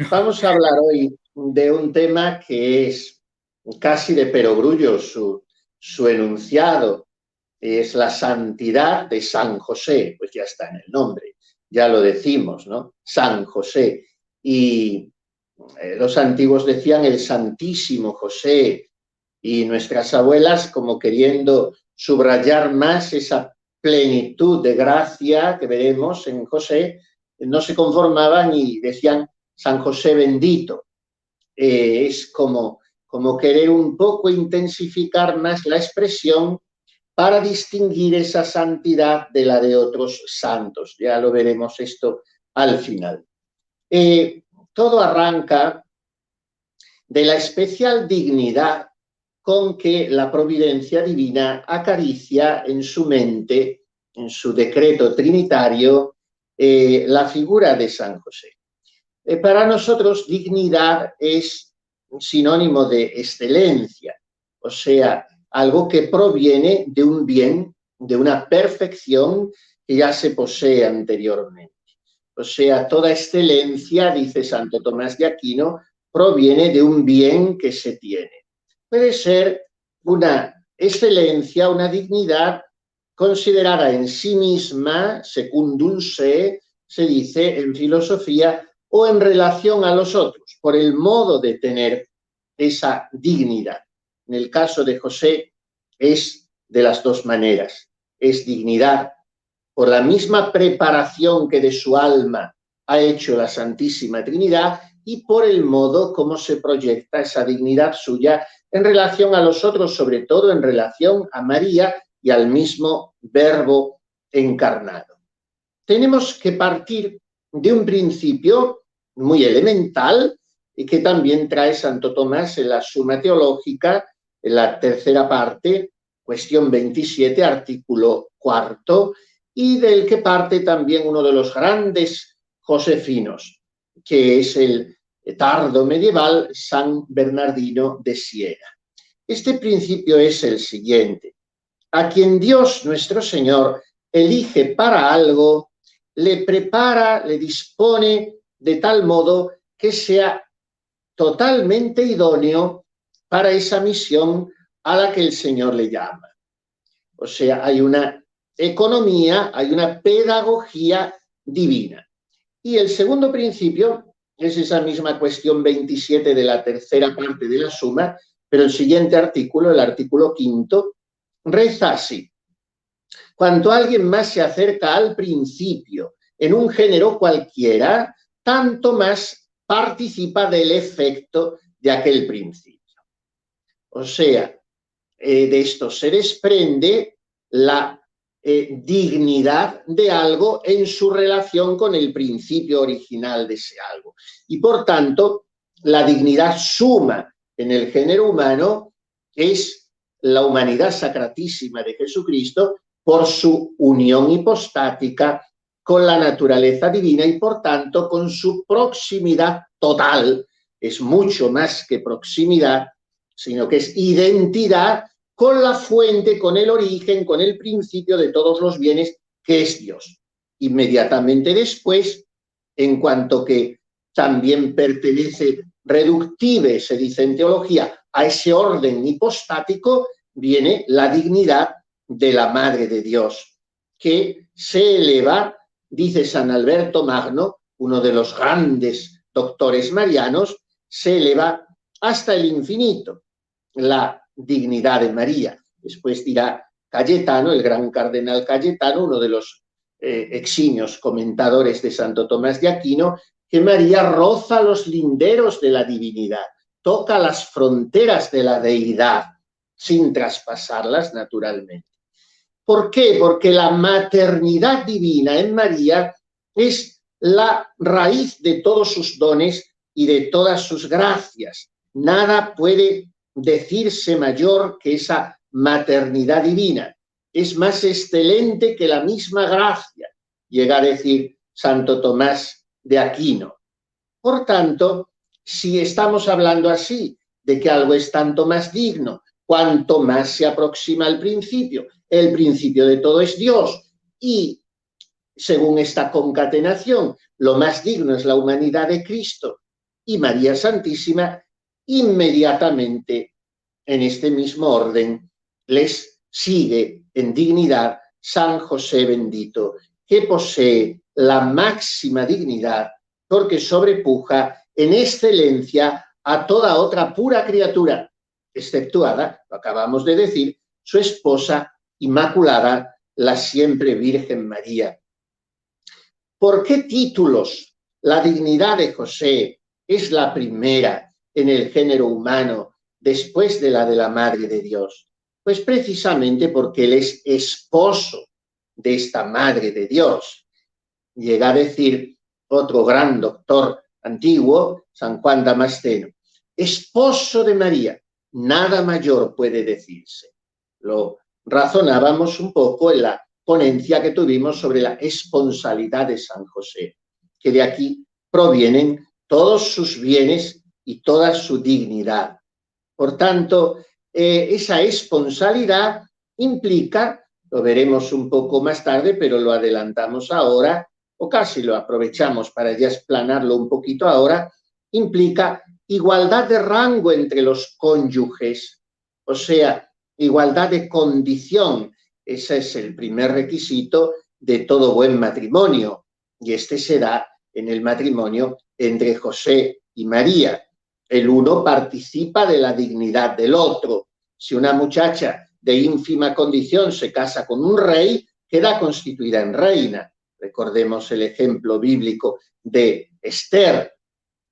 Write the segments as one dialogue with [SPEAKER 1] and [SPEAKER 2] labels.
[SPEAKER 1] Vamos a hablar hoy de un tema que es casi de perogrullo su enunciado, es la santidad de San José, pues ya está en el nombre, ya lo decimos, ¿no? San José. Y los antiguos decían el Santísimo José, y nuestras abuelas, como queriendo subrayar más esa plenitud de gracia que veremos en José, no se conformaban y decían San José bendito. Es como querer un poco intensificar más la expresión para distinguir esa santidad de la de otros santos. Ya lo veremos esto al final. Todo arranca de la especial dignidad con que la providencia divina acaricia en su mente, en su decreto trinitario, la figura de San José. Para nosotros, dignidad es un sinónimo de excelencia, o sea, algo que proviene de un bien, de una perfección que ya se posee anteriormente. O sea, toda excelencia, dice Santo Tomás de Aquino, proviene de un bien que se tiene. Puede ser una excelencia, una dignidad considerada en sí misma, secundum se dice en filosofía, o en relación a los otros, por el modo de tener esa dignidad. En el caso de José es de las dos maneras. Es dignidad por la misma preparación que de su alma ha hecho la Santísima Trinidad y por el modo como se proyecta esa dignidad suya en relación a los otros, sobre todo en relación a María y al mismo Verbo encarnado. Tenemos que partir de un principio muy elemental y que también trae Santo Tomás en la Suma Teológica, en la tercera parte, cuestión 27, artículo cuarto, y del que parte también uno de los grandes josefinos, que es el tardo medieval San Bernardino de Siena. Este principio es el siguiente: a quien Dios nuestro Señor elige para algo, le prepara, le dispone de tal modo que sea totalmente idóneo para esa misión a la que el Señor le llama. O sea, hay una economía, hay una pedagogía divina. Y el segundo principio es esa misma cuestión 27 de la tercera parte de la Suma, pero el siguiente artículo, el artículo quinto, reza así: cuanto alguien más se acerca al principio en un género cualquiera, tanto más participa del efecto de aquel principio. O sea, de esto se desprende la dignidad de algo en su relación con el principio original de ese algo. Y por tanto, la dignidad suma en el género humano es la humanidad sacratísima de Jesucristo por su unión hipostática con la naturaleza divina y por tanto con su proximidad total. Es mucho más que proximidad, sino que es identidad con la fuente, con el origen, con el principio de todos los bienes, que es Dios. Inmediatamente después, en cuanto que también pertenece reductive, se dice en teología, a ese orden hipostático, viene la dignidad de la Madre de Dios, que se eleva, dice San Alberto Magno, uno de los grandes doctores marianos, se eleva hasta el infinito la dignidad de María. Después dirá Cayetano, el gran cardenal Cayetano, uno de los eximios comentadores de Santo Tomás de Aquino, que María roza los linderos de la divinidad, toca las fronteras de la deidad, sin traspasarlas naturalmente. ¿Por qué? Porque la maternidad divina en María es la raíz de todos sus dones y de todas sus gracias. Nada puede decirse mayor que esa maternidad divina. Es más excelente que la misma gracia, llega a decir Santo Tomás de Aquino. Por tanto, si estamos hablando así de que algo es tanto más digno, cuanto más se aproxima al principio, el principio de todo es Dios, y según esta concatenación, lo más digno es la humanidad de Cristo, y María Santísima, inmediatamente en este mismo orden les sigue en dignidad San José bendito, que posee la máxima dignidad porque sobrepuja en excelencia a toda otra pura criatura, exceptuada, lo acabamos de decir, su esposa inmaculada, la siempre Virgen María. ¿Por qué títulos la dignidad de José es la primera en el género humano después de la Madre de Dios? Pues precisamente porque él es esposo de esta Madre de Dios. Llega a decir otro gran doctor antiguo, San Juan Damasceno, esposo de María, nada mayor puede decirse. Lo razonábamos un poco en la ponencia que tuvimos sobre la esponsalidad de San José, que de aquí provienen todos sus bienes y toda su dignidad. Por tanto, esa esponsalidad implica, lo veremos un poco más tarde, pero lo adelantamos ahora, o casi lo aprovechamos para ya explanarlo un poquito ahora, implica igualdad de rango entre los cónyuges, o sea, igualdad de condición. Ese es el primer requisito de todo buen matrimonio, y este se da en el matrimonio entre José y María. El uno participa de la dignidad del otro. Si una muchacha de ínfima condición se casa con un rey, queda constituida en reina. Recordemos el ejemplo bíblico de Esther.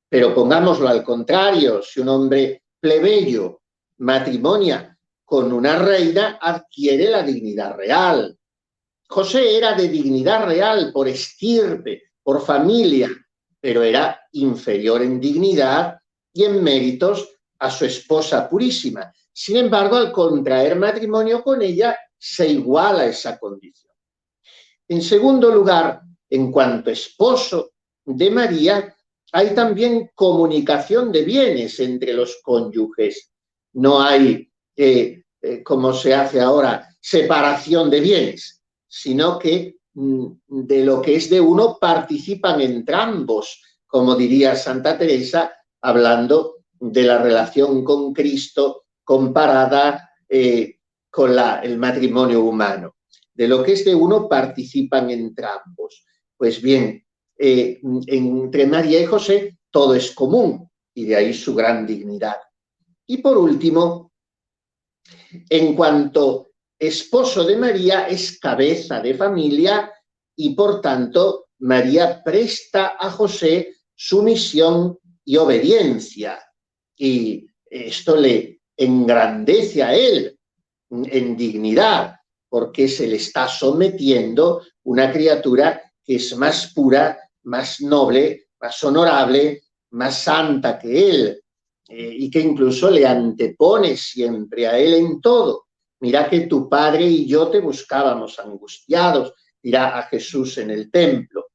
[SPEAKER 1] Pero pongámoslo al contrario, si un hombre plebeyo matrimonia con una reina, adquiere la dignidad real. José era de dignidad real por estirpe, por familia, pero era inferior en dignidad y en méritos a su esposa purísima. Sin embargo, al contraer matrimonio con ella, se iguala esa condición. En segundo lugar, en cuanto esposo de María, hay también comunicación de bienes entre los cónyuges. No hay, como se hace ahora, separación de bienes, sino que de lo que es de uno participan entrambos, como diría Santa Teresa, hablando de la relación con Cristo comparada con el matrimonio humano. De lo que es de uno participan entrambos. Pues bien, entre María y José todo es común y de ahí su gran dignidad. Y por último, en cuanto esposo de María, es cabeza de familia y por tanto María presta a José sumisión y obediencia. Y esto le engrandece a él en dignidad, porque se le está sometiendo una criatura que es más pura, más noble, más honorable, más santa que él, y que incluso le antepone siempre a él en todo. Mira que tu padre y yo te buscábamos angustiados, dirá a Jesús en el templo.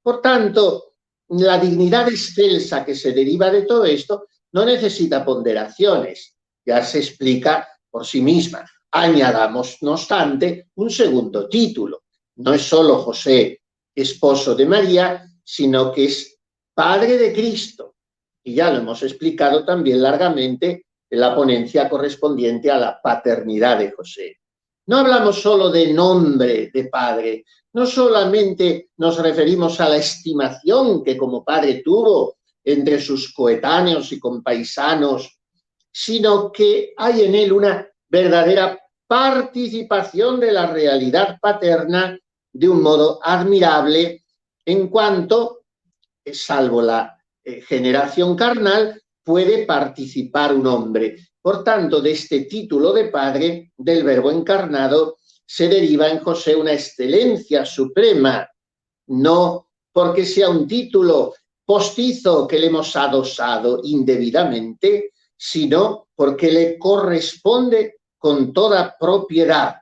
[SPEAKER 1] Por tanto, la dignidad excelsa que se deriva de todo esto no necesita ponderaciones, ya se explica por sí misma. Añadamos, no obstante, un segundo título. No es solo José, esposo de María, sino que es padre de Cristo. Y ya lo hemos explicado también largamente en la ponencia correspondiente a la paternidad de José. No hablamos solo de nombre de padre, no solamente nos referimos a la estimación que como padre tuvo entre sus coetáneos y compaisanos, sino que hay en él una verdadera participación de la realidad paterna de un modo admirable en cuanto, salvo la generación carnal, puede participar un hombre. Por tanto, de este título de padre del Verbo encarnado se deriva en José una excelencia suprema, no porque sea un título postizo que le hemos adosado indebidamente, sino porque le corresponde con toda propiedad.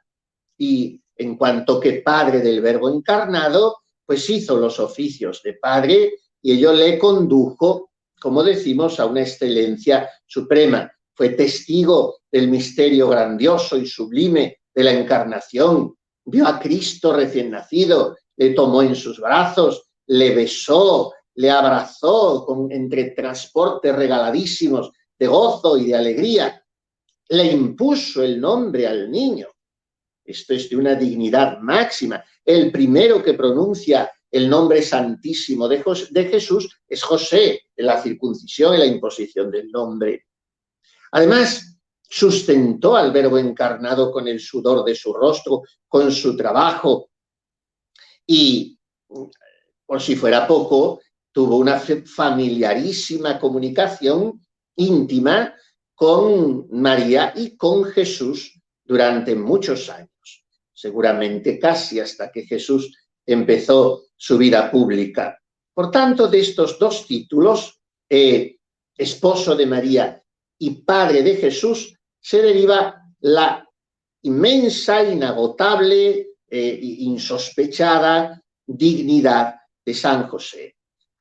[SPEAKER 1] Y en cuanto que padre del Verbo encarnado, pues hizo los oficios de padre y ello le condujo, como decimos, a una excelencia suprema. Fue testigo del misterio grandioso y sublime de la encarnación. Vio a Cristo recién nacido, le tomó en sus brazos, le besó, le abrazó entre transportes regaladísimos de gozo y de alegría, le impuso el nombre al niño. Esto es de una dignidad máxima. El primero que pronuncia el nombre santísimo de Jesús es José, en la circuncisión y la imposición del nombre. Además, sustentó al Verbo encarnado con el sudor de su rostro, con su trabajo, y, por si fuera poco, tuvo una familiarísima comunicación íntima con María y con Jesús durante muchos años, seguramente casi hasta que Jesús empezó su vida pública. Por tanto, de estos dos títulos, esposo de María y padre de Jesús, se deriva la inmensa, inagotable, insospechada dignidad de San José.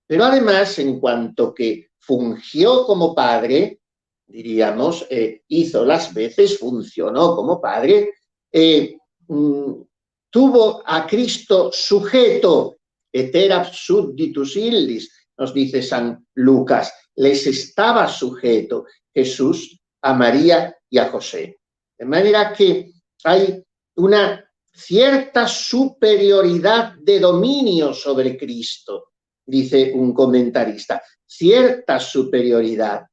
[SPEAKER 1] Pero además, en cuanto que fungió como padre, diríamos, hizo las veces, funcionó como padre, tuvo a Cristo sujeto, et erat subditus illis, nos dice San Lucas, les estaba sujeto Jesús a María y a José. De manera que hay una cierta superioridad de dominio sobre Cristo, dice un comentarista, cierta superioridad.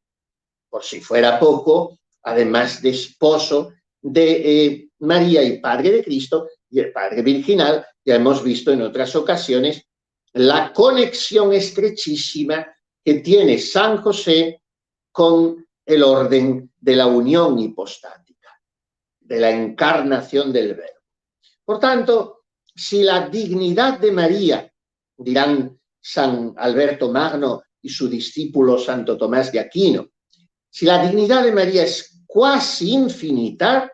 [SPEAKER 1] Por si fuera poco, además de esposo de María y padre de Cristo, y el padre virginal, ya hemos visto en otras ocasiones la conexión estrechísima que tiene San José con el orden de la unión hipostática, de la encarnación del Verbo. Por tanto, si la dignidad de María, dirán San Alberto Magno y su discípulo Santo Tomás de Aquino, si la dignidad de María es cuasi infinita,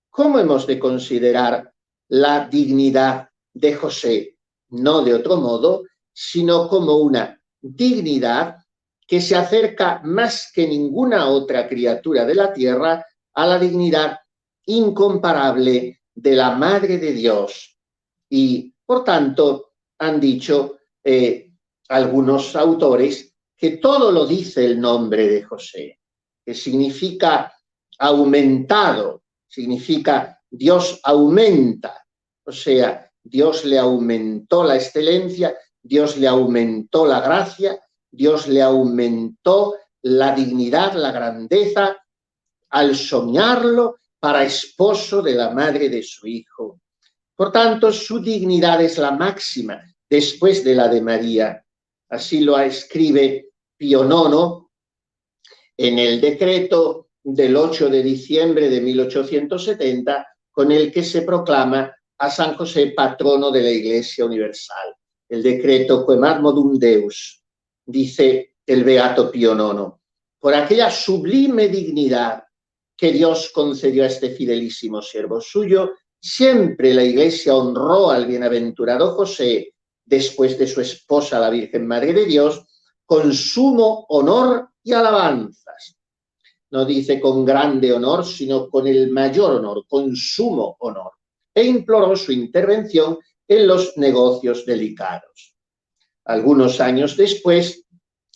[SPEAKER 1] ¿cómo hemos de considerar la dignidad de José? No de otro modo, sino como una dignidad que se acerca más que ninguna otra criatura de la tierra a la dignidad incomparable de la Madre de Dios. Y, por tanto, han dicho algunos autores que todo lo dice el nombre de José, que significa aumentado, significa Dios aumenta, o sea, Dios le aumentó la excelencia, Dios le aumentó la gracia, Dios le aumentó la dignidad, la grandeza, al soñarlo para esposo de la madre de su hijo. Por tanto, su dignidad es la máxima después de la de María. Así lo escribe Pío IX en el decreto del 8 de diciembre de 1870, con el que se proclama a San José patrono de la Iglesia Universal. El decreto Quemadmodum Deus, dice el Beato Pío IX, por aquella sublime dignidad que Dios concedió a este fidelísimo siervo suyo, siempre la Iglesia honró al bienaventurado José, después de su esposa la Virgen Madre de Dios, con sumo honor y alabanzas. No dice con grande honor, sino con el mayor honor, con sumo honor, e imploró su intervención en los negocios delicados. Algunos años después,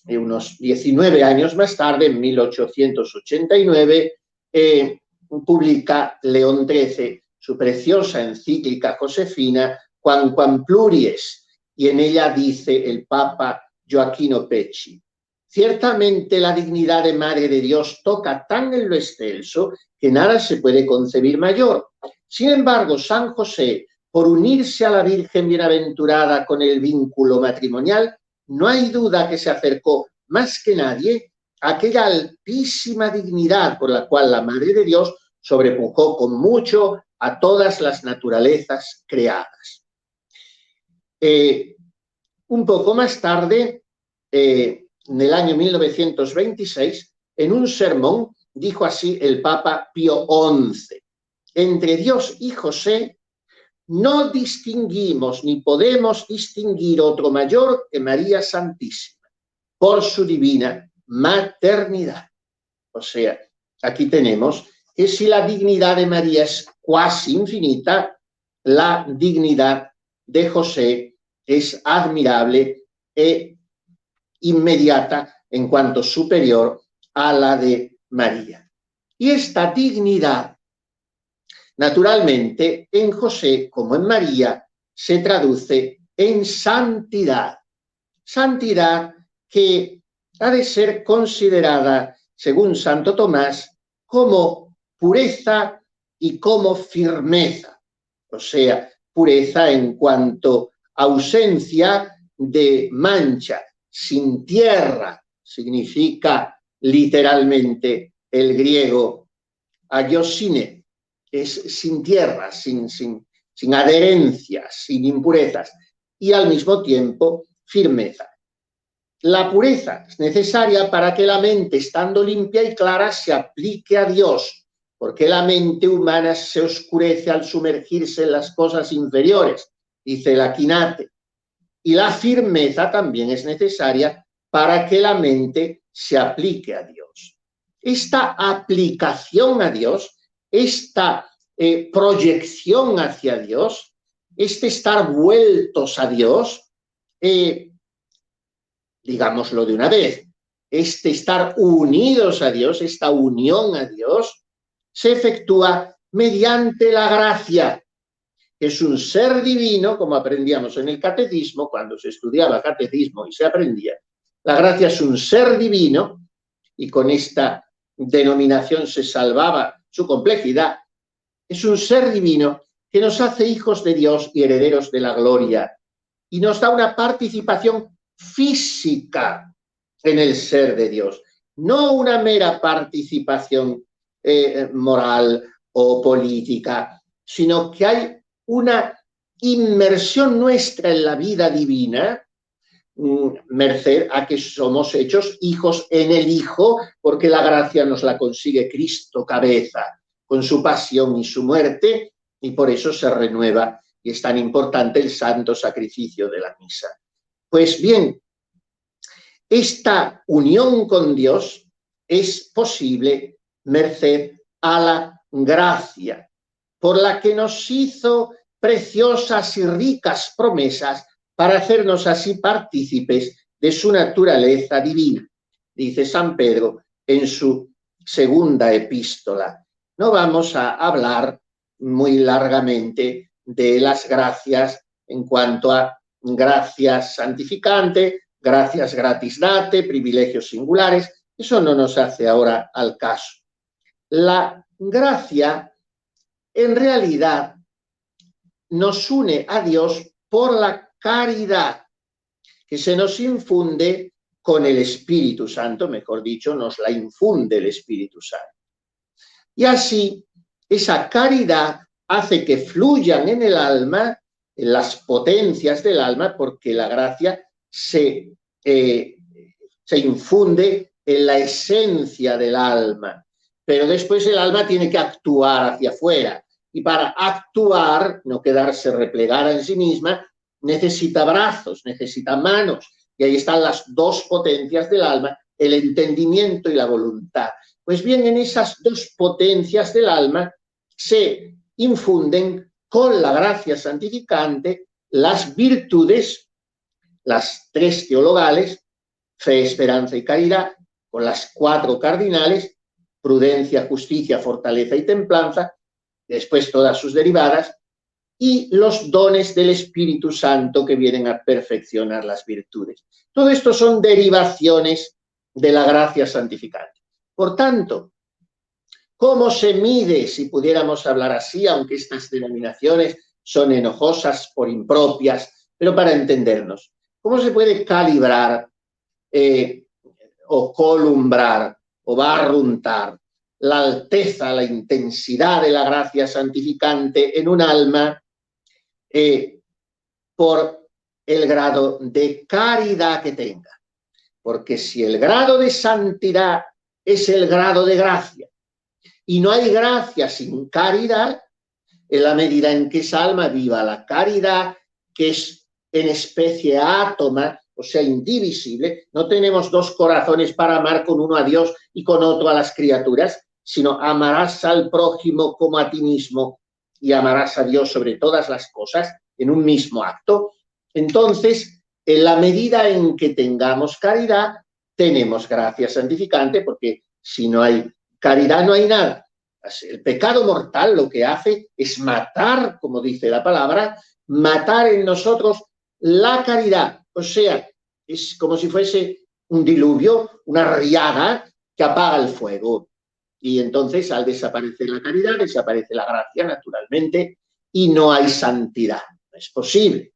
[SPEAKER 1] unos 19 años más tarde, en 1889, publica León XIII su preciosa encíclica Josefina, Quamquam Pluries, y en ella dice el Papa Gioacchino Pecci: ciertamente la dignidad de Madre de Dios toca tan en lo excelso que nada se puede concebir mayor. Sin embargo, San José, por unirse a la Virgen bienaventurada con el vínculo matrimonial, no hay duda que se acercó más que nadie a aquella altísima dignidad por la cual la Madre de Dios sobrepujó con mucho a todas las naturalezas creadas. Un poco más tarde, en el año 1926, en un sermón, dijo así el Papa Pío XI: entre Dios y José no distinguimos ni podemos distinguir otro mayor que María Santísima, por su divina maternidad. O sea, aquí tenemos que si la dignidad de María es cuasi infinita, la dignidad de José es admirable e inmediata en cuanto superior a la de María. Y esta dignidad, naturalmente, en José como en María, se traduce en santidad. Santidad que ha de ser considerada, según Santo Tomás, como pureza y como firmeza. O sea, pureza en cuanto a ausencia de mancha, sin tierra, significa literalmente el griego agiosine, es sin tierra, sin adherencias, sin impurezas, y al mismo tiempo firmeza. La pureza es necesaria para que la mente, estando limpia y clara, se aplique a Dios, porque la mente humana se oscurece al sumergirse en las cosas inferiores, dice el Aquinate. Y la firmeza también es necesaria para que la mente se aplique a Dios. Esta aplicación a Dios, esta proyección hacia Dios, este estar vueltos a Dios, digámoslo de una vez, este estar unidos a Dios, esta unión a Dios, se efectúa mediante la gracia, que es un ser divino, como aprendíamos en el catecismo, cuando se estudiaba catecismo y se aprendía. La gracia es un ser divino, y con esta denominación se salvaba su complejidad. Es un ser divino que nos hace hijos de Dios y herederos de la gloria, y nos da una participación física en el ser de Dios, no una mera participación moral o política, sino que hay una inmersión nuestra en la vida divina, merced a que somos hechos hijos en el Hijo, porque la gracia nos la consigue Cristo cabeza, con su pasión y su muerte, y por eso se renueva, y es tan importante el santo sacrificio de la misa. Pues bien, esta unión con Dios es posible merced a la gracia, por la que nos hizo preciosas y ricas promesas para hacernos así partícipes de su naturaleza divina, dice San Pedro en su segunda epístola. No vamos a hablar muy largamente de las gracias en cuanto a gracias santificante, gracias gratis date, privilegios singulares. Eso no nos hace ahora al caso. La gracia, en realidad, nos une a Dios por la caridad que se nos infunde con el Espíritu Santo, mejor dicho, nos la infunde el Espíritu Santo. Y así, esa caridad hace que fluyan en el alma, en las potencias del alma, porque la gracia se infunde en la esencia del alma. Pero después el alma tiene que actuar hacia afuera. Y para actuar, no quedarse replegada en sí misma, necesita brazos, necesita manos. Y ahí están las dos potencias del alma, el entendimiento y la voluntad. Pues bien, en esas dos potencias del alma se infunden con la gracia santificante las virtudes, las tres teologales, fe, esperanza y caridad, con las cuatro cardinales, prudencia, justicia, fortaleza y templanza, después todas sus derivadas, y los dones del Espíritu Santo que vienen a perfeccionar las virtudes. Todo esto son derivaciones de la gracia santificante. Por tanto, ¿cómo se mide, si pudiéramos hablar así, aunque estas denominaciones son enojosas por impropias, pero para entendernos, cómo se puede calibrar o columbrar o barruntar la alteza, la intensidad de la gracia santificante en un alma por el grado de caridad que tenga? Porque si el grado de santidad es el grado de gracia y no hay gracia sin caridad, en la medida en que esa alma viva la caridad, que es en especie átoma, o sea, indivisible, no tenemos dos corazones para amar, con uno a Dios y con otro a las criaturas, sino amarás al prójimo como a ti mismo y amarás a Dios sobre todas las cosas en un mismo acto. Entonces, en la medida en que tengamos caridad, tenemos gracia santificante, porque si no hay caridad no hay nada. El pecado mortal lo que hace es matar, como dice la palabra, matar en nosotros la caridad. O sea, es como si fuese un diluvio, una riada que apaga el fuego. Y entonces, al desaparecer la caridad, desaparece la gracia, naturalmente, y no hay santidad. No es posible.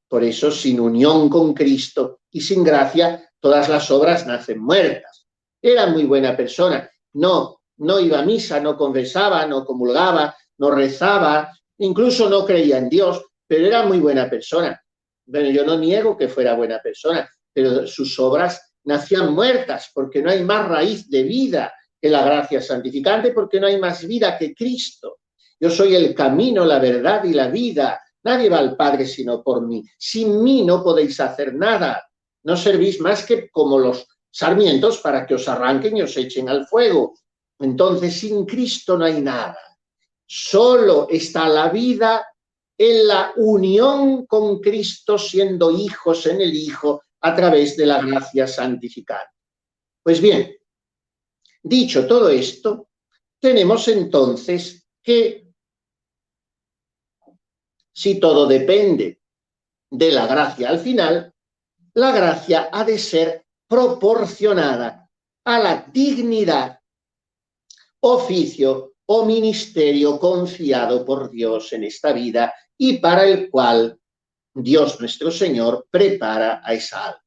[SPEAKER 1] Por eso, sin unión con Cristo y sin gracia, todas las obras nacen muertas. Era muy buena persona. No iba a misa, no confesaba, no comulgaba, no rezaba, incluso no creía en Dios, pero era muy buena persona. Bueno, yo no niego que fuera buena persona, pero sus obras nacían muertas, porque no hay más raíz de vida que la gracia santificante, porque no hay más vida que Cristo. Yo soy el camino, la verdad y la vida. Nadie va al Padre sino por mí. Sin mí no podéis hacer nada. No servís más que como los sarmientos para que os arranquen y os echen al fuego. Entonces, sin Cristo no hay nada. Solo está la vida en la unión con Cristo, siendo hijos en el Hijo, a través de la gracia santificante. Pues bien, dicho todo esto, tenemos entonces que, si todo depende de la gracia al final, la gracia ha de ser proporcionada a la dignidad, oficio o ministerio confiado por Dios en esta vida y para el cual Dios nuestro Señor prepara a esa alma.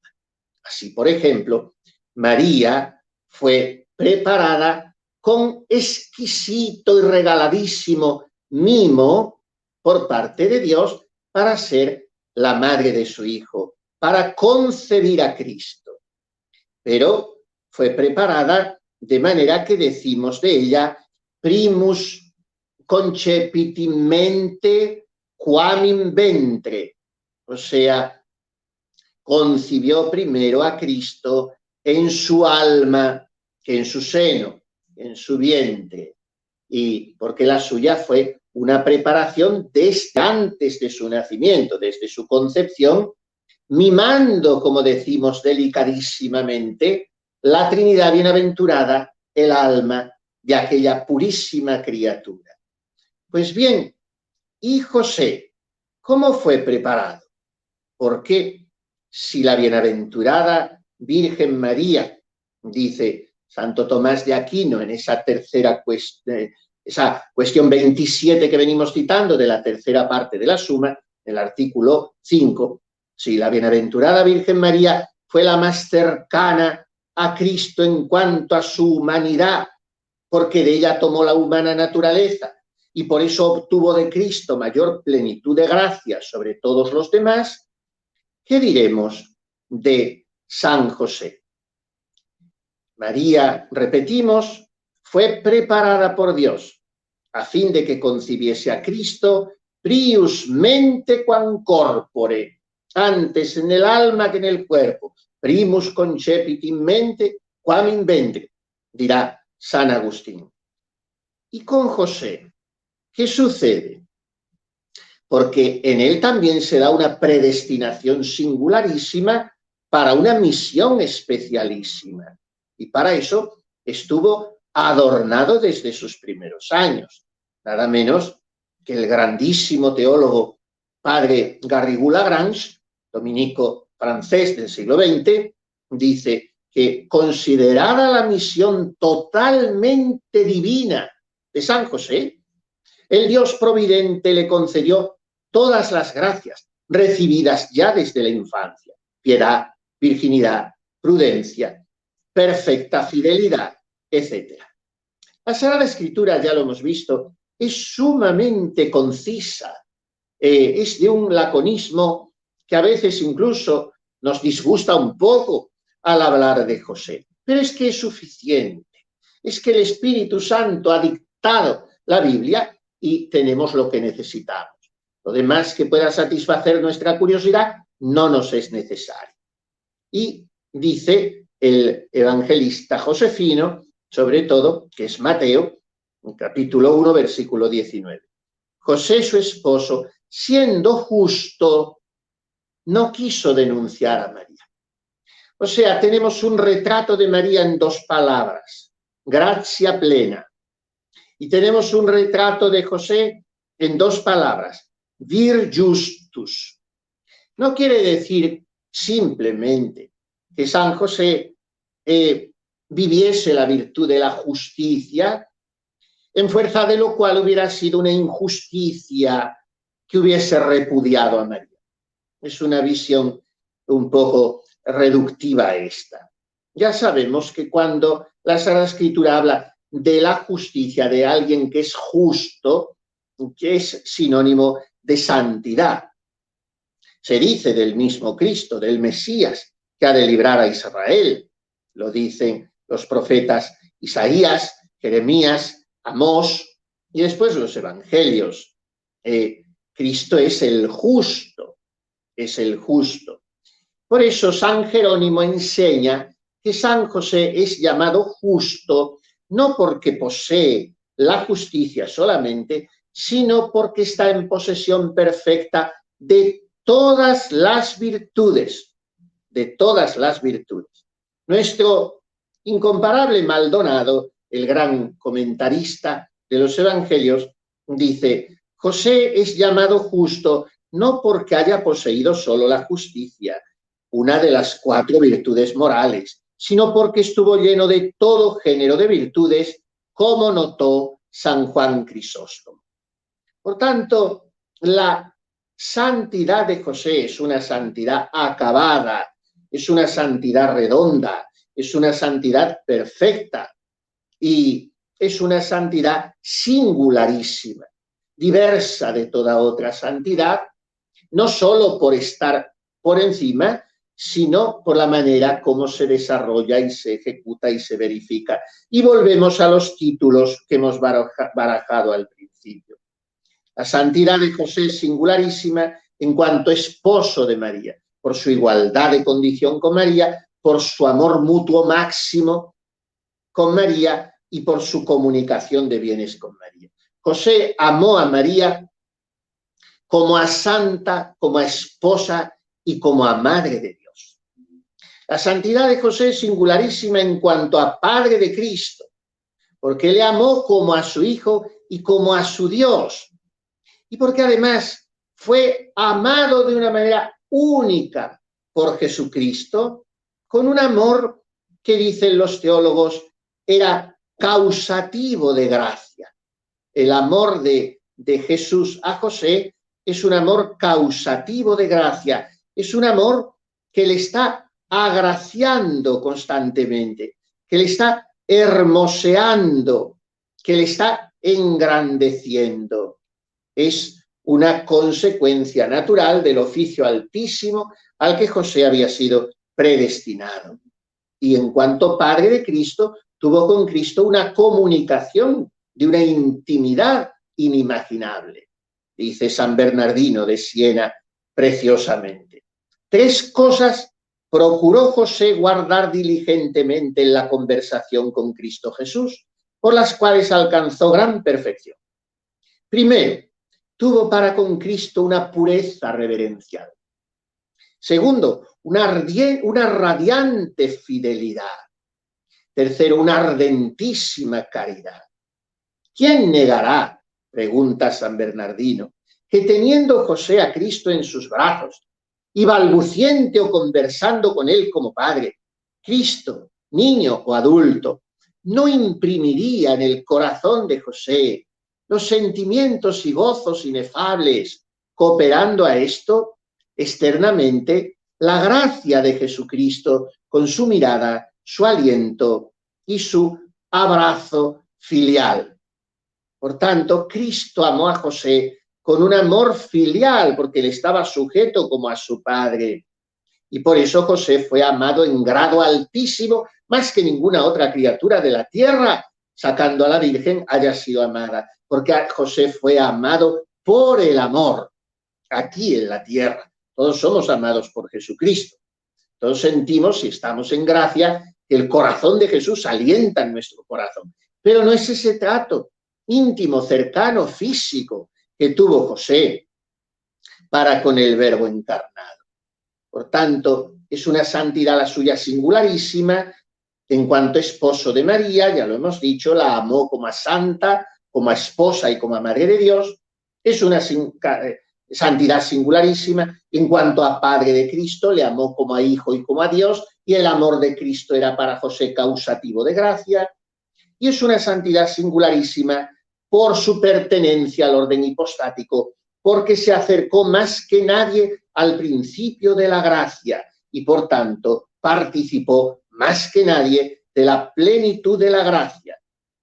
[SPEAKER 1] Así, por ejemplo, María fue preparada con exquisito y regaladísimo mimo por parte de Dios para ser la madre de su Hijo, para concebir a Cristo. Pero fue preparada de manera que decimos de ella, primus concepit in mente quam in ventre, o sea, concibió primero a Cristo en su alma que en su seno, en su vientre, y porque la suya fue una preparación desde antes de su nacimiento, desde su concepción, mimando, como decimos delicadísimamente, la Trinidad bienaventurada, el alma de aquella purísima criatura. Pues bien, ¿y José cómo fue preparado? Porque si la bienaventurada Virgen María, dice Santo Tomás de Aquino en esa tercera esa cuestión 27 que venimos citando de la tercera parte de la Suma, el artículo 5, si la bienaventurada Virgen María fue la más cercana a Cristo en cuanto a su humanidad, porque de ella tomó la humana naturaleza y por eso obtuvo de Cristo mayor plenitud de gracia sobre todos los demás, ¿qué diremos de San José? María, repetimos, fue preparada por Dios a fin de que concibiese a Cristo prius mente quam corpore, antes en el alma que en el cuerpo, primus concepit in mente quam in ventre, dirá San Agustín. ¿Y con José qué sucede? Porque en él también se da una predestinación singularísima para una misión especialísima. Y para eso estuvo adornado desde sus primeros años. Nada menos que el grandísimo teólogo padre Garrigou-Lagrange, dominico francés del siglo XX, dice que considerada la misión totalmente divina de San José, el Dios providente le concedió todas las gracias recibidas ya desde la infancia: piedad, virginidad, prudencia, perfecta fidelidad, etc. La Sagrada Escritura, ya lo hemos visto, es sumamente concisa, es de un laconismo que a veces incluso nos disgusta un poco al hablar de José, pero es que es suficiente, es que el Espíritu Santo ha dictado la Biblia y tenemos lo que necesitamos. Lo demás que pueda satisfacer nuestra curiosidad no nos es necesario. Y dice el evangelista Josefino, sobre todo, que es Mateo, en capítulo 1, versículo 19. José, su esposo, siendo justo, no quiso denunciar a María. O sea, tenemos un retrato de María en dos palabras, gracia plena. Y tenemos un retrato de José en dos palabras, vir justus. No quiere decir simplemente que San José viviese la virtud de la justicia, en fuerza de lo cual hubiera sido una injusticia que hubiese repudiado a María. Es una visión un poco reductiva esta. Ya sabemos que cuando la Sagrada Escritura habla de la justicia de alguien que es justo, que es sinónimo de santidad. Se dice del mismo Cristo, del Mesías, que ha de librar a Israel. Lo dicen los profetas Isaías, Jeremías, Amós y después los evangelios. Cristo es el justo, es el justo. Por eso San Jerónimo enseña que San José es llamado justo no porque posee la justicia solamente, sino porque está en posesión perfecta de todas las virtudes, de todas las virtudes. Nuestro incomparable Maldonado, el gran comentarista de los evangelios, dice: José es llamado justo no porque haya poseído solo la justicia, una de las 4 virtudes morales, sino porque estuvo lleno de todo género de virtudes, como notó San Juan Crisóstomo. Por tanto, la santidad de José es una santidad acabada, es una santidad redonda, es una santidad perfecta y es una santidad singularísima, diversa de toda otra santidad, no solo por estar por encima, sino por la manera como se desarrolla y se ejecuta y se verifica. Y volvemos a los títulos que hemos barajado al principio. La santidad de José es singularísima en cuanto esposo de María, por su igualdad de condición con María, por su amor mutuo máximo con María y por su comunicación de bienes con María. José amó a María como a santa, como a esposa y como a madre de Dios. La santidad de José es singularísima en cuanto a padre de Cristo, porque le amó como a su hijo y como a su Dios, y porque además fue amado de una manera única por Jesucristo, con un amor que, dicen los teólogos, era causativo de gracia. El amor de Jesús a José es un amor causativo de gracia, es un amor que le está agraciando constantemente, que le está hermoseando, que le está engrandeciendo. Es una consecuencia natural del oficio altísimo al que José había sido predestinado. Y en cuanto padre de Cristo, tuvo con Cristo una comunicación de una intimidad inimaginable. Dice San Bernardino de Siena preciosamente: 3 cosas procuró José guardar diligentemente en la conversación con Cristo Jesús, por las cuales alcanzó gran perfección. Primero, tuvo para con Cristo una pureza reverencial. Segundo, una radiante fidelidad. Tercero, una ardentísima caridad. ¿Quién negará, pregunta San Bernardino, que teniendo José a Cristo en sus brazos y balbuciente o conversando con él como padre, Cristo, niño o adulto, no imprimiría en el corazón de José los sentimientos y gozos inefables, cooperando a esto externamente la gracia de Jesucristo con su mirada, su aliento y su abrazo filial? Por tanto, Cristo amó a José con un amor filial, porque le estaba sujeto como a su padre. Y por eso José fue amado en grado altísimo, más que ninguna otra criatura de la tierra, sacando a la Virgen, haya sido amada, porque José fue amado por el amor, aquí en la tierra. Todos somos amados por Jesucristo. Todos sentimos, si estamos en gracia, que el corazón de Jesús alienta en nuestro corazón. Pero no es ese trato íntimo, cercano, físico que tuvo José para con el Verbo encarnado. Por tanto, es una santidad la suya singularísima. En cuanto esposo de María, ya lo hemos dicho, la amó como a santa, como a esposa y como a madre de Dios. Es una santidad singularísima. En cuanto a padre de Cristo, le amó como a hijo y como a Dios, y el amor de Cristo era para José causativo de gracia. Y es una santidad singularísima por su pertenencia al orden hipostático, porque se acercó más que nadie al principio de la gracia y por tanto participó más que nadie de la plenitud de la gracia.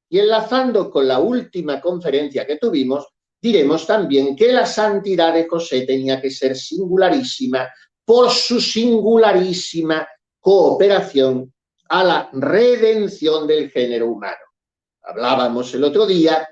[SPEAKER 1] Y enlazando con la última conferencia que tuvimos, diremos también que la santidad de José tenía que ser singularísima por su singularísima cooperación a la redención del género humano. Hablábamos el otro día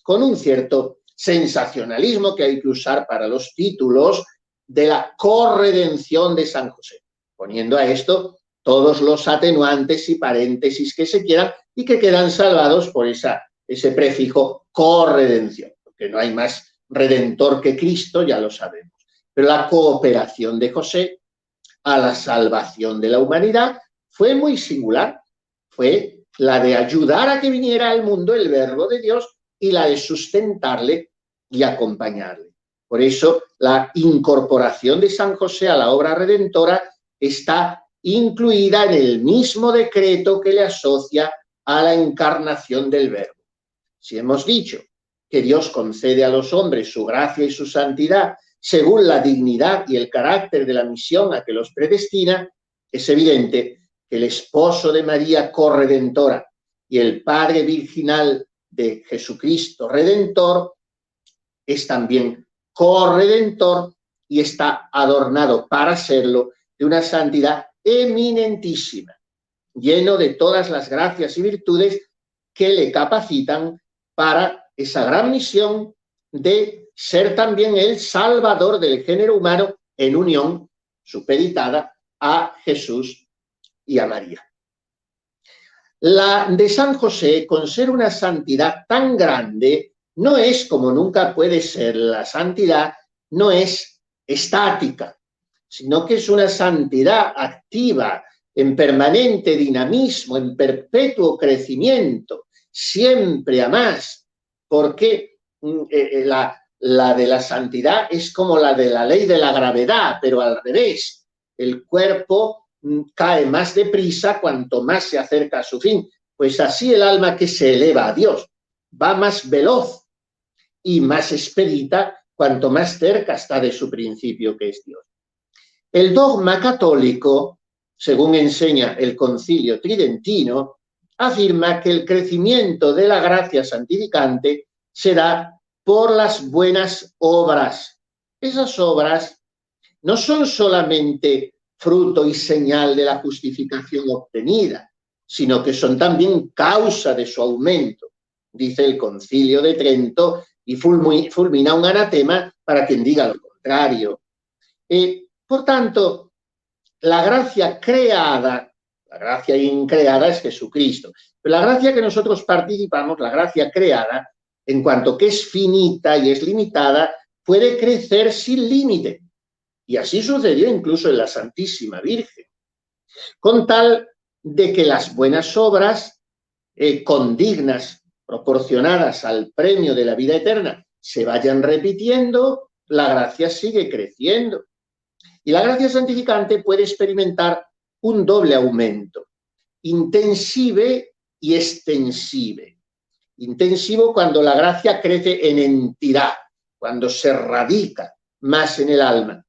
[SPEAKER 1] con un cierto sensacionalismo que hay que usar para los títulos de la corredención de San José, poniendo a esto todos los atenuantes y paréntesis que se quieran y que quedan salvados por ese prefijo corredención, porque no hay más redentor que Cristo, ya lo sabemos. Pero la cooperación de José a la salvación de la humanidad fue muy singular, fue la de ayudar a que viniera al mundo el Verbo de Dios y la de sustentarle y acompañarle. Por eso la incorporación de San José a la obra redentora está incluida en el mismo decreto que le asocia a la encarnación del Verbo. Si hemos dicho que Dios concede a los hombres su gracia y su santidad según la dignidad y el carácter de la misión a que los predestina, es evidente que el esposo de María corredentora y el Padre virginal de Jesucristo redentor es también corredentor y está adornado para serlo de una santidad eminentísima, lleno de todas las gracias y virtudes que le capacitan para esa gran misión de ser también el salvador del género humano en unión supeditada a Jesús y a María. La de San José, con ser una santidad tan grande, no es, como nunca puede ser la santidad, no es estática, sino que es una santidad activa, en permanente dinamismo, en perpetuo crecimiento, siempre a más, porque la de la santidad es como la de la ley de la gravedad, pero al revés. El cuerpo cae más deprisa cuanto más se acerca a su fin. Pues así el alma que se eleva a Dios va más veloz y más expedita cuanto más cerca está de su principio, que es Dios. El dogma católico, según enseña el Concilio Tridentino, afirma que el crecimiento de la gracia santificante se da por las buenas obras. Esas obras no son solamente fruto y señal de la justificación obtenida, sino que son también causa de su aumento, dice el Concilio de Trento, y fulmina un anatema para quien diga lo contrario. Por tanto, la gracia creada, la gracia increada es Jesucristo, pero la gracia que nosotros participamos, la gracia creada, en cuanto que es finita y es limitada, puede crecer sin límite. Y así sucedió incluso en la Santísima Virgen, con tal de que las buenas obras condignas, proporcionadas al premio de la vida eterna, se vayan repitiendo, la gracia sigue creciendo. Y la gracia santificante puede experimentar un doble aumento, intensive y extensive. Intensivo cuando la gracia crece en entidad, cuando se radica más en el alma.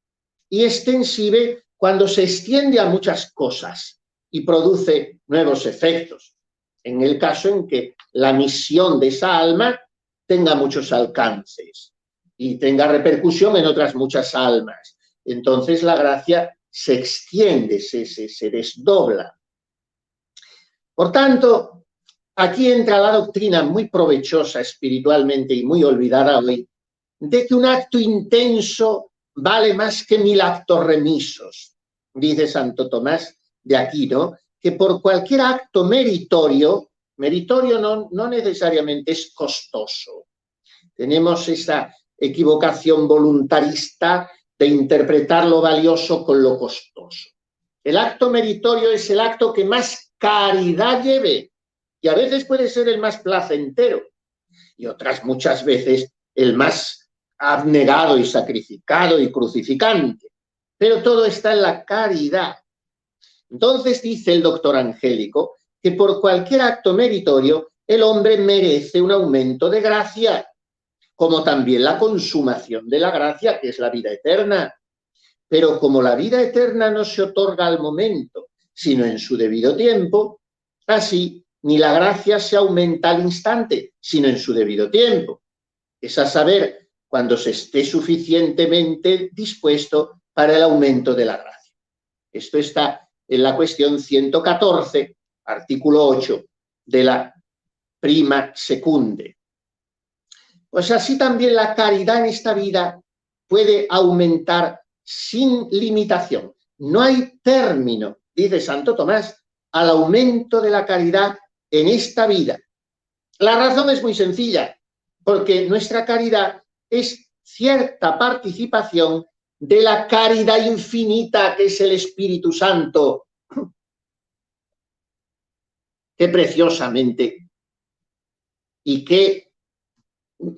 [SPEAKER 1] Y extensive cuando se extiende a muchas cosas y produce nuevos efectos, en el caso en que la misión de esa alma tenga muchos alcances y tenga repercusión en otras muchas almas. Entonces la gracia se extiende, se desdobla. Por tanto, aquí entra la doctrina muy provechosa espiritualmente y muy olvidada hoy, de que un acto intenso vale más que 1000 actos remisos. Dice Santo Tomás de Aquino que por cualquier acto meritorio no necesariamente es costoso. Tenemos esa equivocación voluntarista de interpretar lo valioso con lo costoso. El acto meritorio es el acto que más caridad lleve y a veces puede ser el más placentero y otras muchas veces el más abnegado y sacrificado y crucificante. Pero todo está en la caridad. Entonces dice el doctor Angélico que por cualquier acto meritorio el hombre merece un aumento de gracia, como también la consumación de la gracia, que es la vida eterna. Pero como la vida eterna no se otorga al momento, sino en su debido tiempo, así ni la gracia se aumenta al instante, sino en su debido tiempo. Es a saber, cuando se esté suficientemente dispuesto para el aumento de la gracia. Esto está en la cuestión 114, artículo 8 de la prima secunde. Pues así también la caridad en esta vida puede aumentar sin limitación. No hay término, dice Santo Tomás, al aumento de la caridad en esta vida. La razón es muy sencilla, porque nuestra caridad es cierta participación de la caridad infinita que es el Espíritu Santo, que preciosamente y que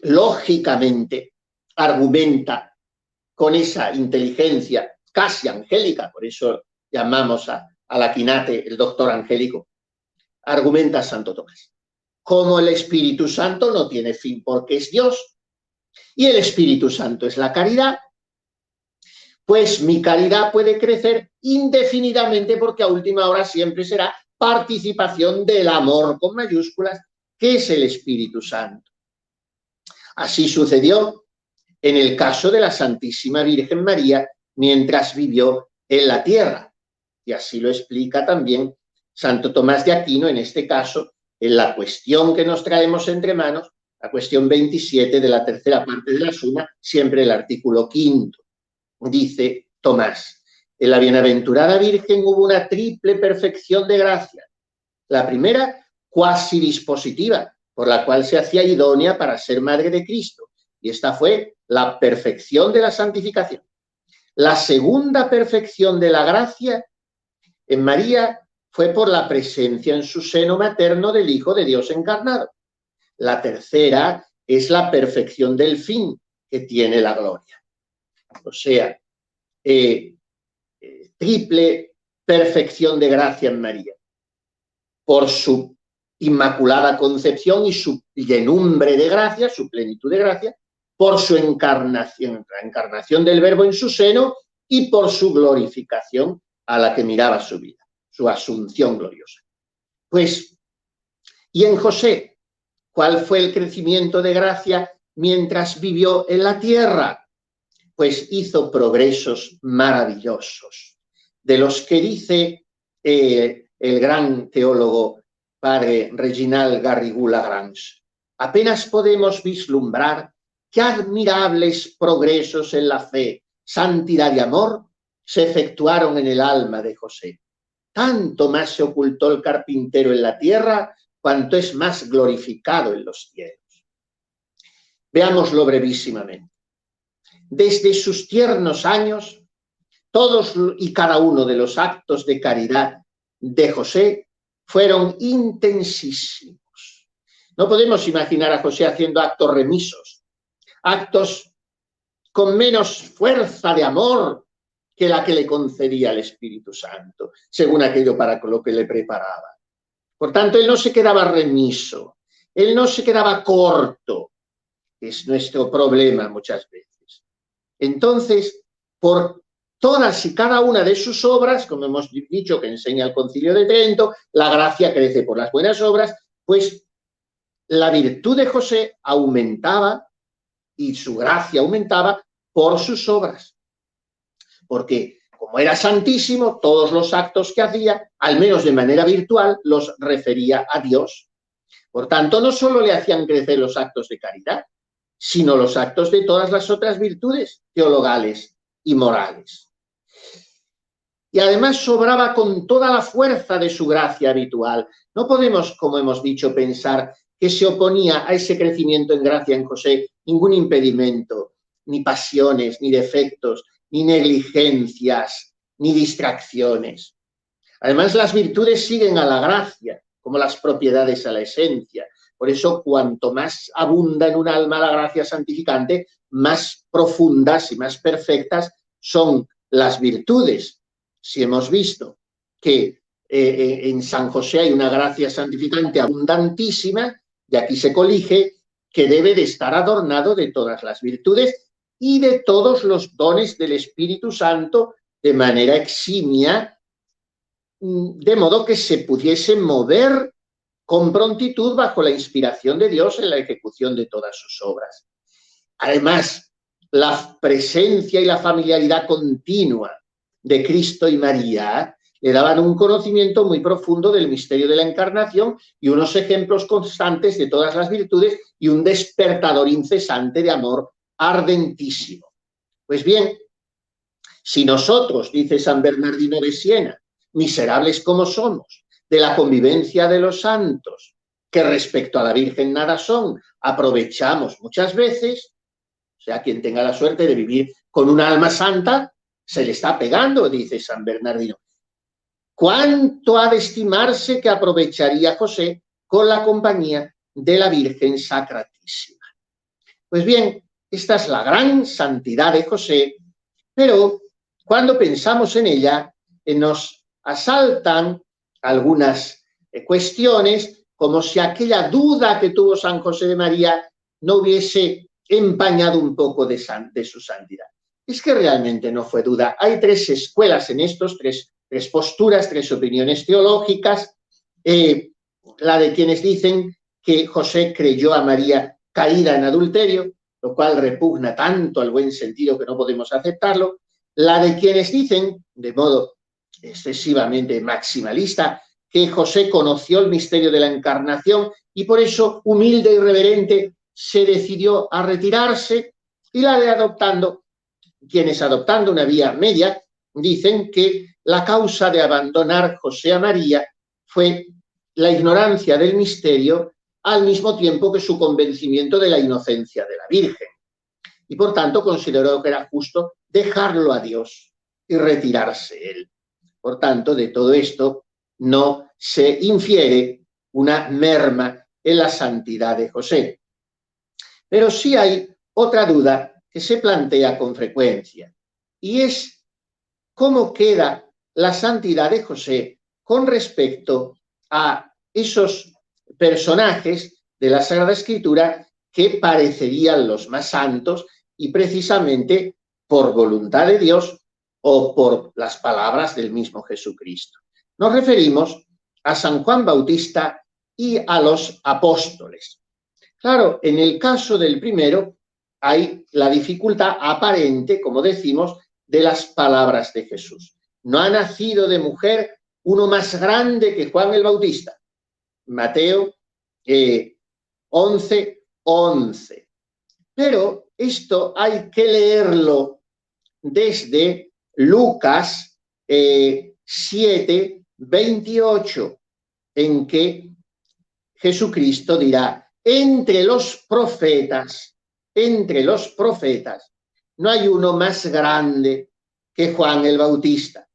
[SPEAKER 1] lógicamente argumenta con esa inteligencia casi angélica, por eso llamamos a Aquinate el doctor angélico, argumenta Santo Tomás. Como el Espíritu Santo no tiene fin porque es Dios y el Espíritu Santo es la caridad, pues mi caridad puede crecer indefinidamente porque a última hora siempre será participación del amor con mayúsculas, que es el Espíritu Santo. Así sucedió en el caso de la Santísima Virgen María mientras vivió en la tierra. Y así lo explica también Santo Tomás de Aquino, en este caso, en la cuestión que nos traemos entre manos, la cuestión 27 de la tercera parte de la Suma, siempre el artículo 5. Dice Tomás, en la bienaventurada Virgen hubo una triple perfección de gracia. La primera, cuasi dispositiva, por la cual se hacía idónea para ser madre de Cristo. Y esta fue la perfección de la santificación. La segunda perfección de la gracia en María fue por la presencia en su seno materno del Hijo de Dios encarnado. La tercera es la perfección del fin que tiene la gloria. O sea, triple perfección de gracia en María. Por su inmaculada concepción y su llenumbre de gracia, su plenitud de gracia, por su encarnación, la encarnación del Verbo en su seno y por su glorificación a la que miraba su vida, su asunción gloriosa. Pues, ¿y en José? ¿Cuál fue el crecimiento de gracia mientras vivió en la tierra? Pues hizo progresos maravillosos, de los que dice el gran teólogo padre Reginald Garrigou-Lagrange. Apenas podemos vislumbrar qué admirables progresos en la fe, santidad y amor se efectuaron en el alma de José. Tanto más se ocultó el carpintero en la tierra, cuanto es más glorificado en los cielos. Veámoslo brevísimamente. Desde sus tiernos años, todos y cada uno de los actos de caridad de José fueron intensísimos. No podemos imaginar a José haciendo actos remisos, actos con menos fuerza de amor que la que le concedía el Espíritu Santo, según aquello para lo que le preparaba. Por tanto, él no se quedaba remiso, él no se quedaba corto, que es nuestro problema muchas veces. Entonces, por todas y cada una de sus obras, como hemos dicho que enseña el Concilio de Trento, la gracia crece por las buenas obras, pues la virtud de José aumentaba y su gracia aumentaba por sus obras. Porque como era santísimo, todos los actos que hacía, al menos de manera virtual, los refería a Dios. Por tanto, no solo le hacían crecer los actos de caridad, sino los actos de todas las otras virtudes teologales y morales. Y además sobraba con toda la fuerza de su gracia habitual. No podemos, como hemos dicho, pensar que se oponía a ese crecimiento en gracia en José ningún impedimento, ni pasiones, ni defectos, ni negligencias, ni distracciones. Además, las virtudes siguen a la gracia, como las propiedades a la esencia. Por eso, cuanto más abunda en un alma la gracia santificante, más profundas y más perfectas son las virtudes. Si hemos visto que en San José hay una gracia santificante abundantísima, y aquí se colige que debe de estar adornado de todas las virtudes y de todos los dones del Espíritu Santo de manera eximia, de modo que se pudiese mover con prontitud bajo la inspiración de Dios en la ejecución de todas sus obras. Además, la presencia y la familiaridad continua de Cristo y María le daban un conocimiento muy profundo del misterio de la encarnación y unos ejemplos constantes de todas las virtudes y un despertador incesante de amor ardentísimo. Pues bien, si nosotros, dice San Bernardino de Siena, miserables como somos, de la convivencia de los santos, que respecto a la Virgen nada son, aprovechamos muchas veces, o sea, quien tenga la suerte de vivir con una alma santa, se le está pegando, dice San Bernardino. ¿Cuánto ha de estimarse que aprovecharía José con la compañía de la Virgen Sacratísima? Pues bien, esta es la gran santidad de José, pero cuando pensamos en ella, nos asaltan algunas cuestiones, como si aquella duda que tuvo San José de María no hubiese empañado un poco de su santidad. Es que realmente no fue duda. Hay tres escuelas en estos, tres posturas, tres opiniones teológicas. La de quienes dicen que José creyó a María caída en adulterio, lo cual repugna tanto al buen sentido que no podemos aceptarlo. La de quienes dicen, de modo excesivamente maximalista, que José conoció el misterio de la encarnación y por eso, humilde y reverente, se decidió a retirarse, y la de quienes adoptando una vía media, dicen que la causa de abandonar José a María fue la ignorancia del misterio al mismo tiempo que su convencimiento de la inocencia de la Virgen. Y por tanto consideró que era justo dejarlo a Dios y retirarse él. Por tanto, de todo esto no se infiere una merma en la santidad de José. Pero sí hay otra duda que se plantea con frecuencia, y es cómo queda la santidad de José con respecto a esos personajes de la Sagrada Escritura que parecerían los más santos y precisamente por voluntad de Dios o por las palabras del mismo Jesucristo. Nos referimos a San Juan Bautista y a los apóstoles. Claro, en el caso del primero hay la dificultad aparente, como decimos, de las palabras de Jesús. No ha nacido de mujer uno más grande que Juan el Bautista. Mateo 11:11. Pero esto hay que leerlo desde Lucas 7:28, en que Jesucristo dirá: entre los profetas, no hay uno más grande que Juan el Bautista.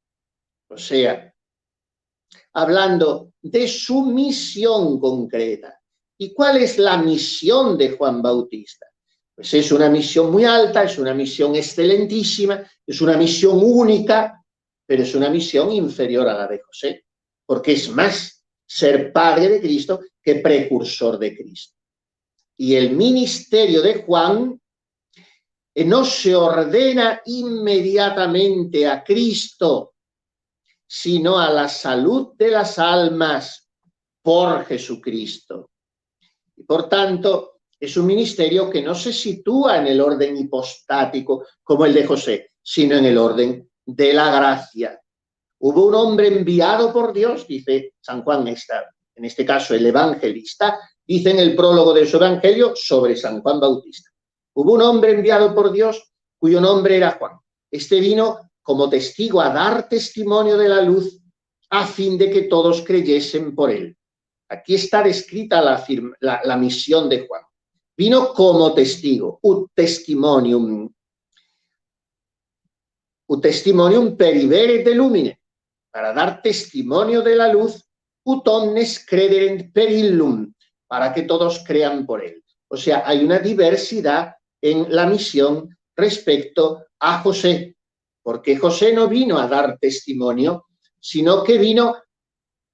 [SPEAKER 1] O sea, hablando de su misión concreta. ¿Y cuál es la misión de Juan Bautista? Pues es una misión muy alta, es una misión excelentísima, es una misión única, pero es una misión inferior a la de José, porque es más ser padre de Cristo que precursor de Cristo. Y el ministerio de Juan no se ordena inmediatamente a Cristo, sino a la salud de las almas por Jesucristo. Y por tanto, es un ministerio que no se sitúa en el orden hipostático como el de José, sino en el orden de la gracia. Hubo un hombre enviado por Dios, dice San Juan, en este caso el evangelista, dice en el prólogo de su evangelio sobre San Juan Bautista. Hubo un hombre enviado por Dios cuyo nombre era Juan. Este vino como testigo a dar testimonio de la luz a fin de que todos creyesen por él. Aquí está descrita la misión de Juan. Vino como testigo, ut testimonium. ut testimonium perivere de lumine, para dar testimonio de la luz, ut omnes crederent per illum, para que todos crean por él. O sea, hay una diversidad en la misión respecto a José, porque José no vino a dar testimonio, sino que vino,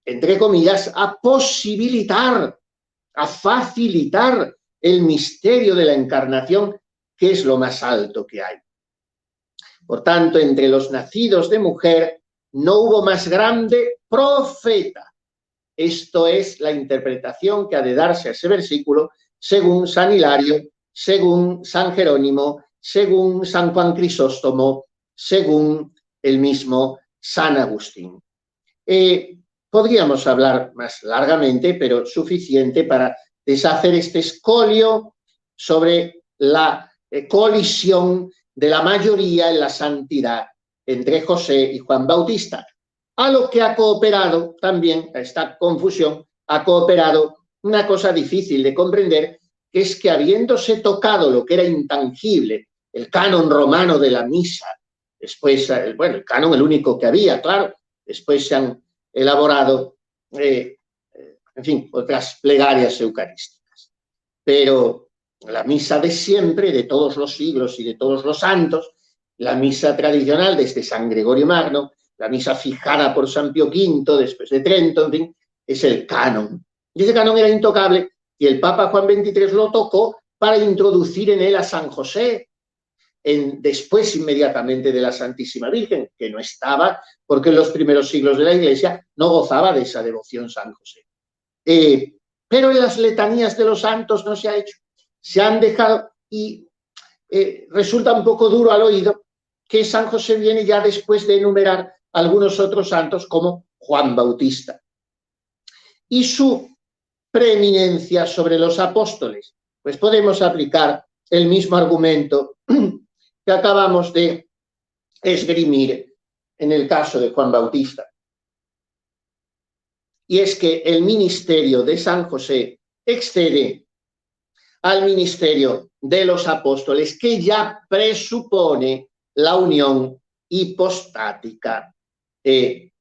[SPEAKER 1] entre comillas, a posibilitar, a facilitar el misterio de la encarnación, que es lo más alto que hay. Por tanto, entre los nacidos de mujer no hubo más grande profeta. Esto es la interpretación que ha de darse a ese versículo según San Hilario, según San Jerónimo, según San Juan Crisóstomo, según el mismo San Agustín. Podríamos hablar más largamente, pero suficiente para deshacer este escolio sobre la colisión de la mayoría en la santidad entre José y Juan Bautista, a lo que ha cooperado también, a esta confusión, ha cooperado una cosa difícil de comprender, que es que habiéndose tocado lo que era intangible, el canon romano de la misa, después, bueno, el canon el único que había, claro, después se han elaborado, en fin, otras plegarias eucarísticas. Pero la misa de siempre, de todos los siglos y de todos los santos, la misa tradicional desde San Gregorio Magno, la misa fijada por San Pío V, después de Trento, en fin, es el canon. Y ese canon era intocable y el Papa Juan XXIII lo tocó para introducir en él a San José, después inmediatamente de la Santísima Virgen, que no estaba porque en los primeros siglos de la Iglesia no gozaba de esa devoción San José. Pero en las letanías de los santos no se ha hecho. Se han dejado y resulta un poco duro al oído que San José viene ya después de enumerar algunos otros santos como Juan Bautista. Y su preeminencia sobre los apóstoles, pues podemos aplicar el mismo argumento que acabamos de esgrimir en el caso de Juan Bautista. Y es que el ministerio de San José excede al ministerio de los apóstoles, que ya presupone la unión hipostática.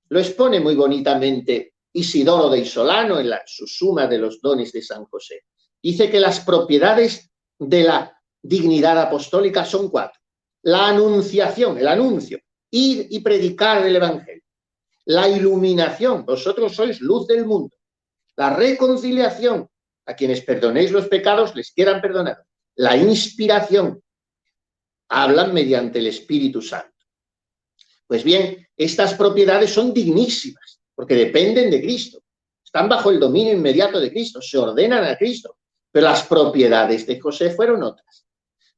[SPEAKER 1] Lo expone muy bonitamente Isidoro de Isolano en su suma de los dones de San José. Dice que las propiedades de la dignidad apostólica son 4. La anunciación, el anuncio, ir y predicar el evangelio. La iluminación, vosotros sois luz del mundo. La reconciliación, a quienes perdonéis los pecados les quedan perdonados. La inspiración, hablan mediante el Espíritu Santo. Pues bien, estas propiedades son dignísimas, porque dependen de Cristo. Están bajo el dominio inmediato de Cristo, se ordenan a Cristo. Pero las propiedades de José fueron otras.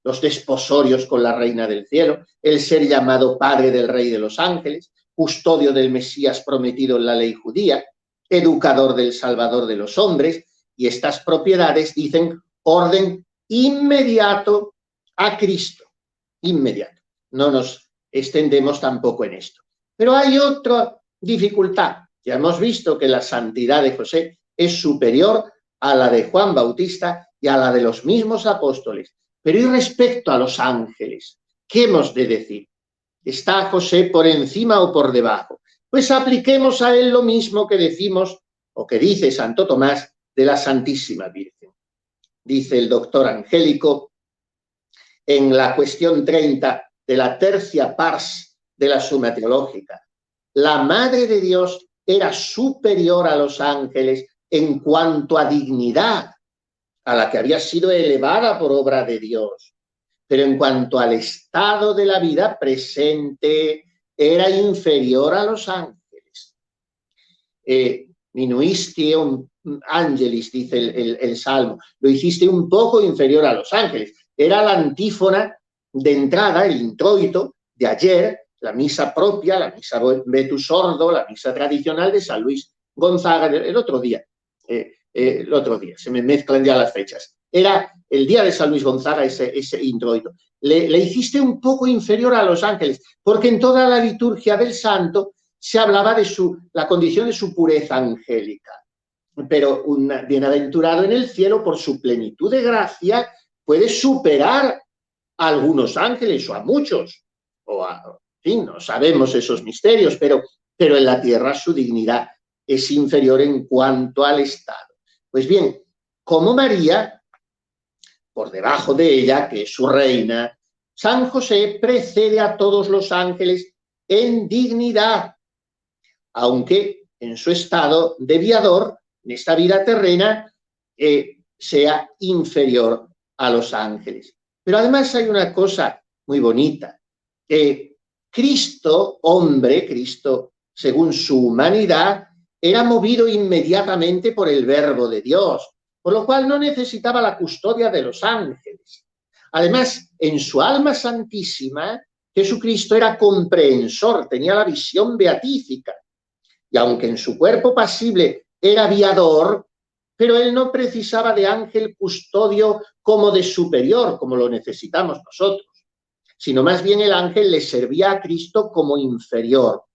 [SPEAKER 1] Los desposorios con la Reina del Cielo, el ser llamado Padre del Rey de los Ángeles, custodio del Mesías prometido en la ley judía, educador del Salvador de los hombres, y estas propiedades dicen orden inmediato a Cristo. Inmediato. No nos extendemos tampoco en esto. Pero hay otra dificultad. Ya hemos visto que la santidad de José es superior a la de Juan Bautista y a la de los mismos apóstoles. Pero y respecto a los ángeles, ¿qué hemos de decir? ¿Está José por encima o por debajo? Pues apliquemos a él lo mismo que decimos o que dice Santo Tomás de la Santísima Virgen. Dice el doctor Angélico en la cuestión 30 de la tercia pars de la Suma Teológica. La Madre de Dios era superior a los ángeles en cuanto a dignidad, a la que había sido elevada por obra de Dios. Pero en cuanto al estado de la vida presente, era inferior a los ángeles. Minuistium angelis, dice el Salmo, lo hiciste un poco inferior a los ángeles. Era la antífona de entrada, el introito de ayer, la misa propia, la misa Vetus Ordo, la misa tradicional de San Luis Gonzaga, el otro día, se me mezclan ya las fechas. Era el día de San Luis Gonzaga ese introito. Le hiciste un poco inferior a los ángeles, porque en toda la liturgia del santo se hablaba de la condición de su pureza angélica. Pero un bienaventurado en el cielo, por su plenitud de gracia, puede superar a algunos ángeles o a muchos, fin, no sabemos esos misterios, pero en la tierra su dignidad es inferior en cuanto al estado. Pues bien, como María, por debajo de ella, que es su reina, San José precede a todos los ángeles en dignidad, aunque en su estado de viador, en esta vida terrena, sea inferior a los ángeles. Pero además hay una cosa muy bonita. Cristo, hombre, Cristo, según su humanidad, era movido inmediatamente por el verbo de Dios, por lo cual no necesitaba la custodia de los ángeles. Además, en su alma santísima, Jesucristo era comprehensor, tenía la visión beatífica. Y aunque en su cuerpo pasible era viador, pero él no precisaba de ángel custodio como de superior, como lo necesitamos nosotros, sino más bien el ángel le servía a Cristo como inferior.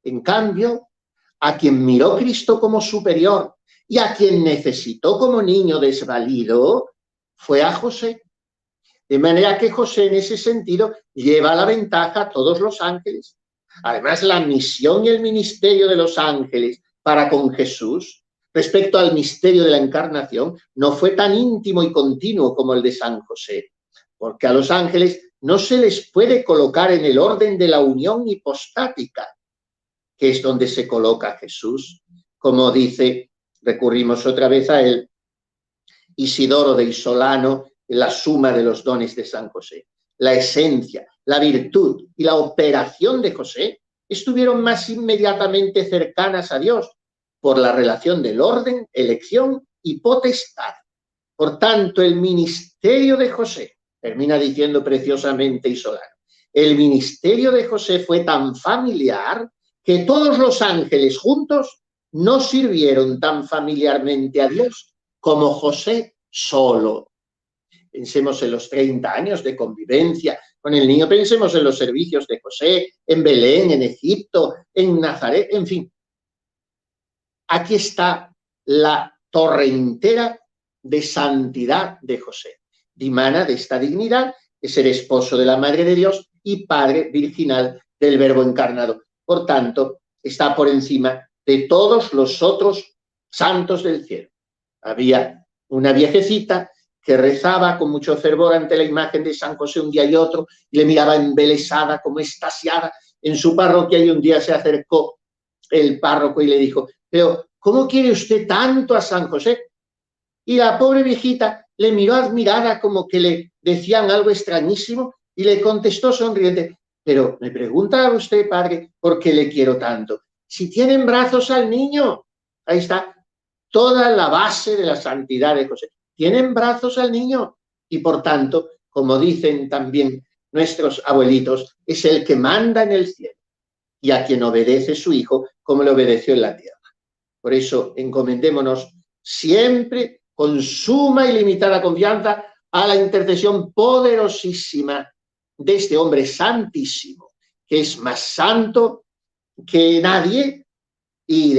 [SPEAKER 1] En cambio, a quien miró Cristo como superior y a quien necesitó como niño desvalido fue a José. De manera que José en ese sentido lleva la ventaja a todos los ángeles. Además, la misión y el ministerio de los ángeles para con Jesús respecto al misterio de la encarnación no fue tan íntimo y continuo como el de San José, porque a los ángeles no se les puede colocar en el orden de la unión hipostática, que es donde se coloca Jesús, como dice, recurrimos otra vez a él, Isidoro de Isolano, en la suma de los dones de San José. La esencia, la virtud y la operación de José estuvieron más inmediatamente cercanas a Dios por la relación del orden, elección y potestad. Por tanto, el ministerio de José, termina diciendo preciosamente Isolano, el ministerio de José fue tan familiar que todos los ángeles juntos no sirvieron tan familiarmente a Dios como José solo. Pensemos en los 30 años de convivencia con el niño, pensemos en los servicios de José, en Belén, en Egipto, en Nazaret, en fin. Aquí está la torre entera de santidad de José. Dimana de esta dignidad es ser esposo de la Madre de Dios y padre virginal del Verbo encarnado. Por tanto, está por encima de todos los otros santos del cielo. Había una viejecita que rezaba con mucho fervor ante la imagen de San José un día y otro, y le miraba embelesada, como extasiada en su parroquia, y un día se acercó el párroco y le dijo, pero ¿cómo quiere usted tanto a San José? Y la pobre viejita le miró admirada, como que le decían algo extrañísimo, y le contestó sonriente, pero me pregunta usted, padre, ¿por qué le quiero tanto? Si tiene en brazos al niño. Ahí está toda la base de la santidad de José. Tiene en brazos al niño y, por tanto, como dicen también nuestros abuelitos, es el que manda en el cielo y a quien obedece su hijo como le obedeció en la tierra. Por eso encomendémonos siempre con suma y limitada confianza a la intercesión poderosísima de este hombre santísimo, que es más santo que nadie, y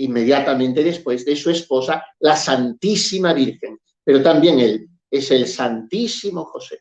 [SPEAKER 1] inmediatamente después de su esposa, la Santísima Virgen. Pero también él es el Santísimo José.